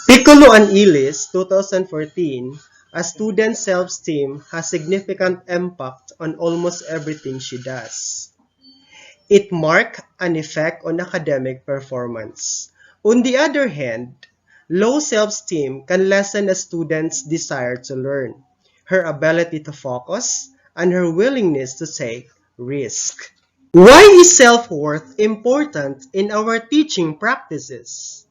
Piccolo and Ellis, 2014, a student self-esteem has significant impact on almost everything she does. It marks an effect on academic performance. On the other hand, low self-esteem can lessen a student's desire to learn, her ability to focus, and her willingness to take risk. Why is self-worth important in our teaching practices?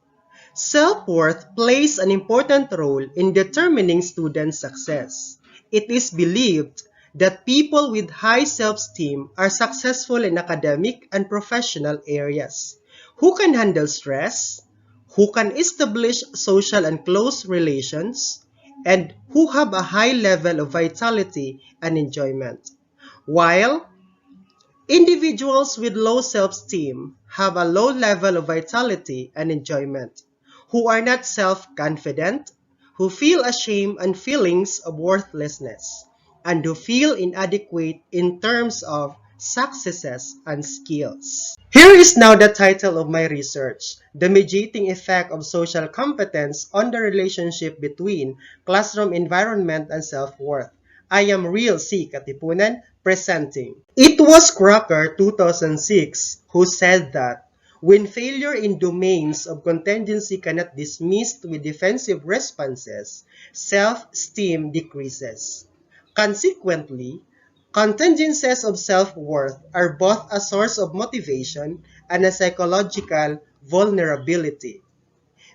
Self-worth plays an important role in determining student success. It is believed that people with high self-esteem are successful in academic and professional areas, who can handle stress, who can establish social and close relations, and who have a high level of vitality and enjoyment. While individuals with low self-esteem have a low level of vitality and enjoyment, who are not self-confident, who feel ashamed and feelings of worthlessness, and who feel inadequate in terms of successes and skills. Here is now the title of my research, The Mediating Effect of Social Competence on the Relationship Between Classroom Environment and Self-Worth. I am Real C. Katipunan, presenting. It was Crocker 2006 who said that when failure in domains of contingency cannot be dismissed with defensive responses, self-esteem decreases. Consequently, contingencies of self-worth are both a source of motivation and a psychological vulnerability.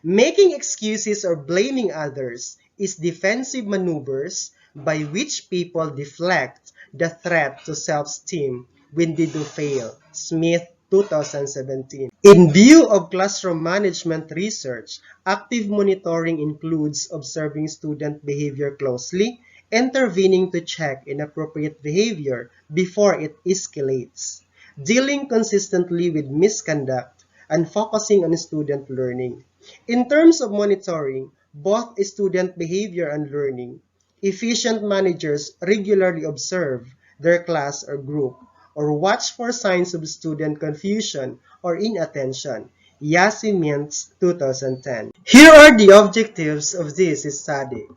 Making excuses or blaming others is defensive maneuvers by which people deflect the threat to self-esteem when they do fail. Smith, 2017. In view of classroom management research, active monitoring includes observing student behavior closely, intervening to check inappropriate behavior before it escalates, dealing consistently with misconduct, and focusing on student learning. In terms of monitoring both student behavior and learning, efficient managers regularly observe their class or group or watch for signs of student confusion or inattention. Yasi Mintz, 2010. Here are the objectives of this study.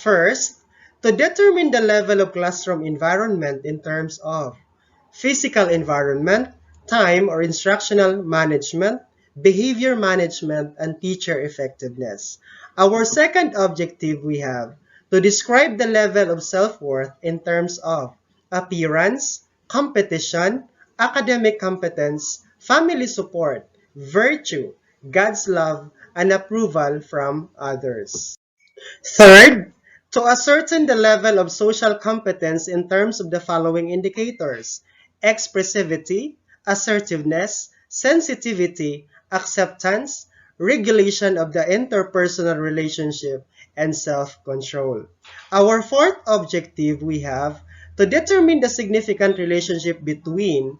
First, to determine the level of classroom environment in terms of physical environment, time or instructional management, behavior management, and teacher effectiveness. Our second objective we have to describe the level of self-worth in terms of appearance, competition, academic competence, family support, virtue, God's love, and approval from others. Third, to ascertain the level of social competence in terms of the following indicators: expressivity, assertiveness, sensitivity, acceptance, regulation of the interpersonal relationship, and self-control. Our fourth objective we have to determine the significant relationship between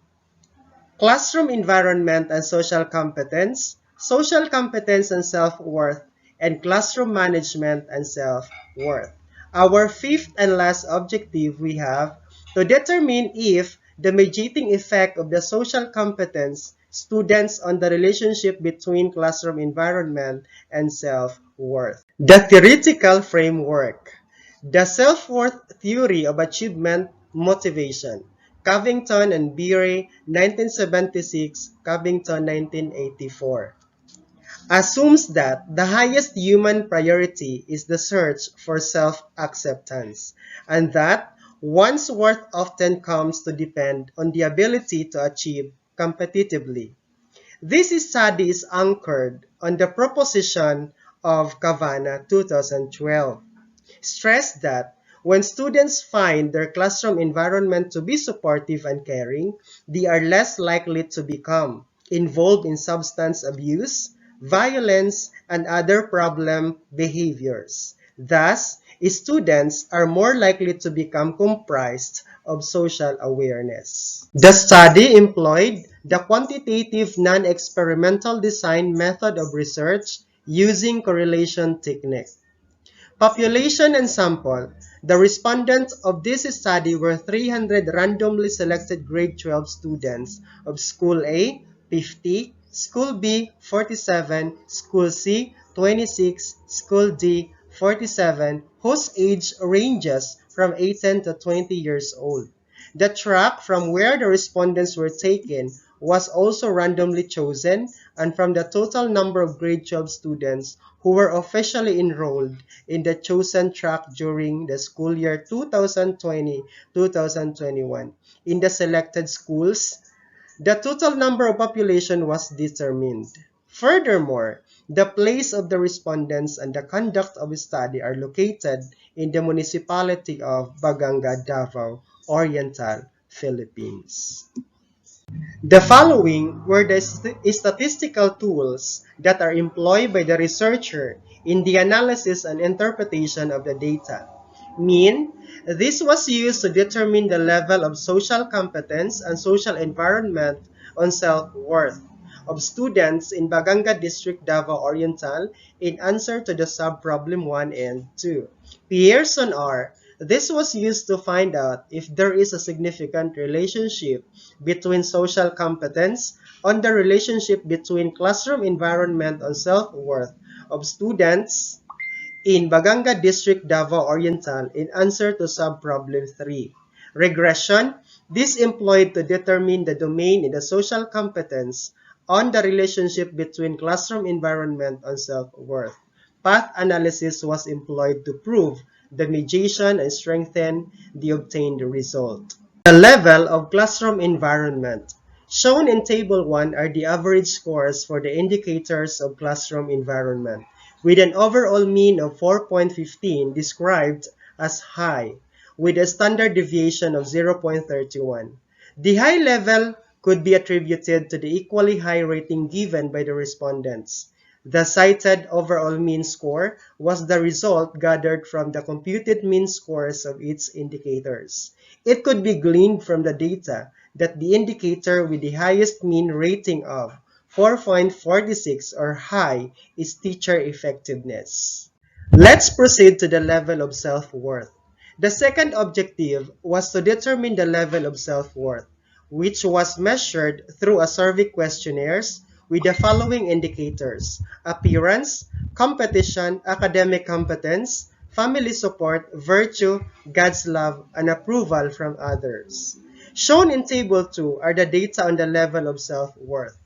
classroom environment and social competence and self-worth, and classroom management and self-worth. Our fifth and last objective we have to determine if the mediating effect of the social competence students on the relationship between classroom environment and self-worth. The theoretical framework. The self-worth theory of achievement motivation. Covington and Beere, 1976, Covington, 1984. Assumes that the highest human priority is the search for self-acceptance, and that one's worth often comes to depend on the ability to achieve competitively. This study is anchored on the proposition of Kavana, 2012. Stressed that when students find their classroom environment to be supportive and caring, they are less likely to become involved in substance abuse, violence, and other problem behaviors. Thus, students are more likely to become comprised of social awareness. The study employed the quantitative non-experimental design method of research using correlation technique. Population and sample. The respondents of this study were 300 randomly selected grade 12 students of School A, 50, School B, 47, School C, 26, School D, 47, whose age ranges from 18 to 20 years old. The track from where the respondents were taken was also randomly chosen, and from the total number of grade 12 students who were officially enrolled in the chosen track during the school year 2020-2021 in the selected schools, the total number of population was determined. Furthermore, the place of the respondents and the conduct of study are located in the municipality of Baganga, Davao Oriental, Philippines. The following were the statistical tools that are employed by the researcher in the analysis and interpretation of the data. Mean, this was used to determine the level of social competence and social environment on self-worth of students in Baganga District, Davao Oriental in answer to the sub-problem 1 and 2. Pearson R. This was used to find out if there is a significant relationship between social competence on the relationship between classroom environment and self-worth of students in Baganga District, Davao Oriental in answer to sub-problem 3. Regression, this employed to determine the domain in the social competence on the relationship between classroom environment and self-worth. Path analysis was employed to prove the mediation and strengthen the obtained result. The level of classroom environment. Shown in Table 1 are the average scores for the indicators of classroom environment, with an overall mean of 4.15 described as high, with a standard deviation of 0.31. The high level could be attributed to the equally high rating given by the respondents. The cited overall mean score was the result gathered from the computed mean scores of its indicators. It could be gleaned from the data that the indicator with the highest mean rating of 4.46 or high is teacher effectiveness. Let's proceed to the level of self-worth. The second objective was to determine the level of self-worth, which was measured through a survey questionnaires with the following indicators: appearance, competition, academic competence, family support, virtue, God's love, and approval from others. Shown in Table 2 are the data on the level of self-worth.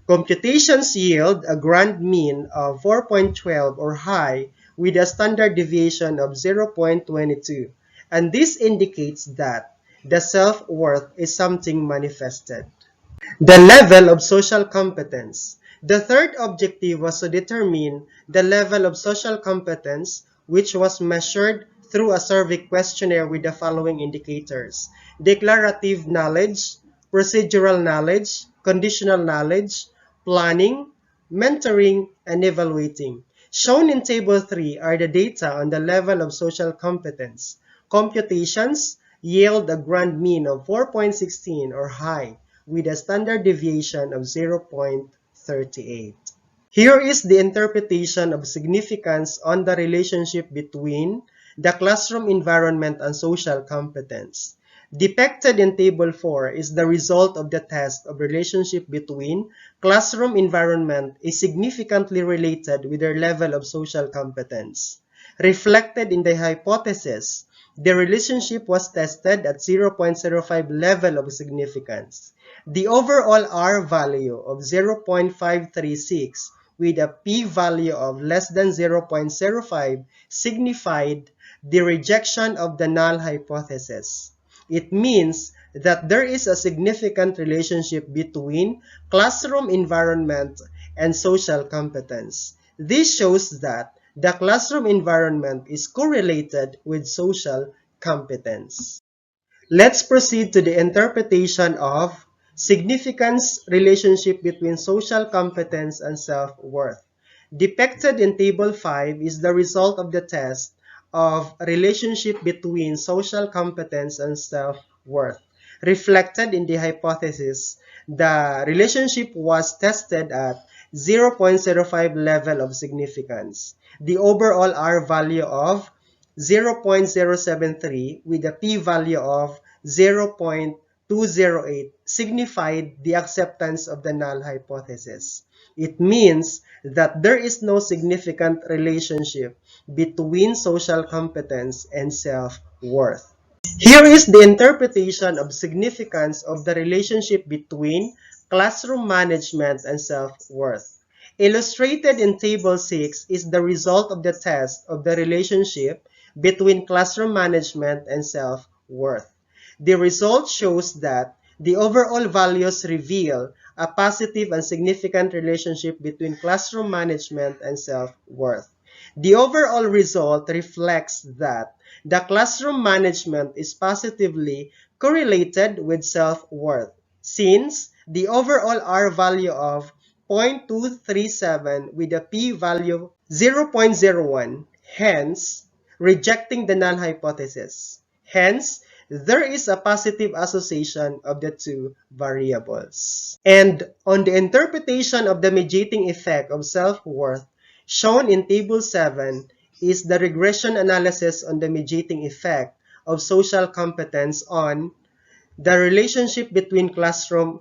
Computations yield a grand mean of 4.12 or high with a standard deviation of 0.22, and this indicates that the self-worth is something manifested. The level of social competence. The third objective was to determine the level of social competence, which was measured through a survey questionnaire with the following indicators: declarative knowledge, procedural knowledge, conditional knowledge, planning, mentoring, and evaluating. Shown in Table 3 are the data on the level of social competence. Computations yield a grand mean of 4.16 or high, with a standard deviation of 0.38. Here is the interpretation of significance on the relationship between the classroom environment and social competence. Depicted in Table 4 is the result of the test of relationship between classroom environment is significantly related with their level of social competence. Reflected in the hypothesis, the relationship was tested at 0.05 level of significance. The overall R value of 0.536 with a p-value of less than 0.05 signified the rejection of the null hypothesis. It means that there is a significant relationship between classroom environment and social competence. This shows that the classroom environment is correlated with social competence. Let's proceed to the interpretation of significance relationship between social competence and self-worth. Depicted in Table 5 is the result of the test of relationship between social competence and self-worth. Reflected in the hypothesis, the relationship was tested at 0.05 level of significance. The overall R value of 0.073 with a p-value of 0.2 208 signified the acceptance of the null hypothesis. It means that there is no significant relationship between social competence and self-worth. Here is the interpretation of significance of the relationship between classroom management and self-worth. Illustrated in Table 6 is the result of the test of the relationship between classroom management and self-worth. The result shows that the overall values reveal a positive and significant relationship between classroom management and self-worth. The overall result reflects that the classroom management is positively correlated with self-worth, since the overall R value of 0.237 with a p-value 0.01, hence rejecting the null hypothesis. Hence, there is a positive association of the two variables. And on the interpretation of the mediating effect of self-worth, shown in Table 7 is the regression analysis on the mediating effect of social competence on the relationship between classroom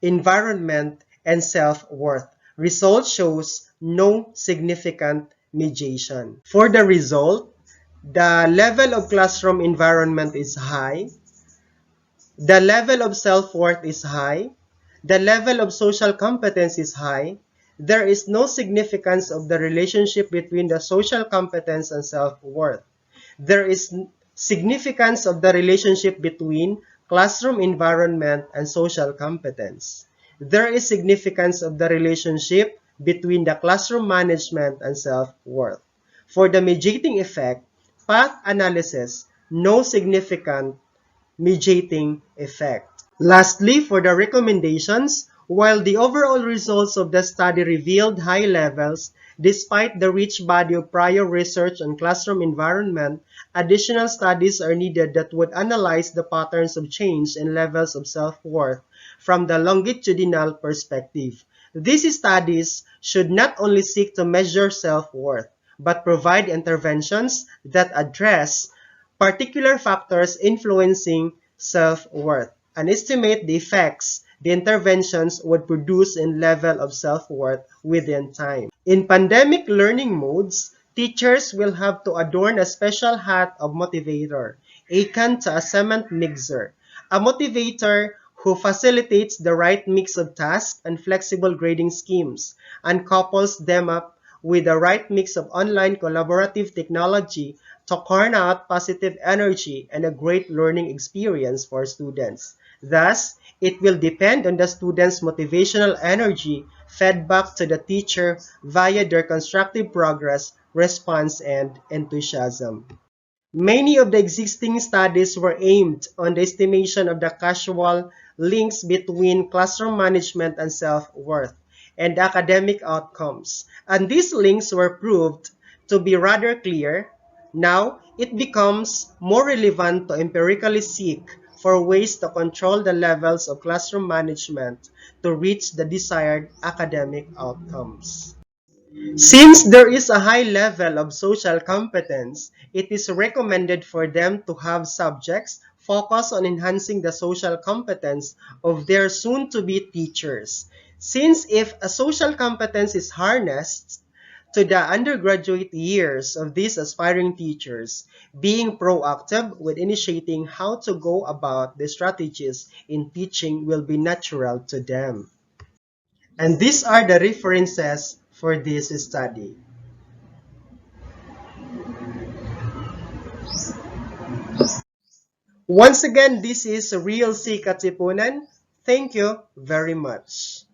environment and self-worth. Result shows no significant mediation. For the result, the level of classroom environment is high, the level of self-worth is high, the level of social competence is high. There is no significance of the relationship between the social competence and self-worth. There is significance of the relationship between classroom environment and social competence. There is significance of the relationship between the classroom management and self-worth. For the mediating effect, path analysis, no significant mediating effect. Lastly, for the recommendations, while the overall results of the study revealed high levels, despite the rich body of prior research on classroom environment, additional studies are needed that would analyze the patterns of change in levels of self-worth from the longitudinal perspective. These studies should not only seek to measure self-worth, but provide interventions that address particular factors influencing self-worth and estimate the effects the interventions would produce in level of self-worth within time. In pandemic learning modes, teachers will have to adorn a special hat of motivator, akin to a cement mixer. A motivator who facilitates the right mix of tasks and flexible grading schemes and couples them up with the right mix of online collaborative technology to churn out positive energy and a great learning experience for students. Thus, it will depend on the students' motivational energy fed back to the teacher via their constructive progress, response, and enthusiasm. Many of the existing studies were aimed on the estimation of the causal links between classroom management and self-worth and academic outcomes, and these links were proved to be rather clear. Now, it becomes more relevant to empirically seek for ways to control the levels of classroom management to reach the desired academic outcomes. Since there is a high level of social competence, it is recommended for them to have subjects focus on enhancing the social competence of their soon-to-be teachers. Since if a social competence is harnessed to the undergraduate years of these aspiring teachers, being proactive with initiating how to go about the strategies in teaching will be natural to them. And these are the references for this study. Once again, this is Real C. Katipunan. Thank you very much.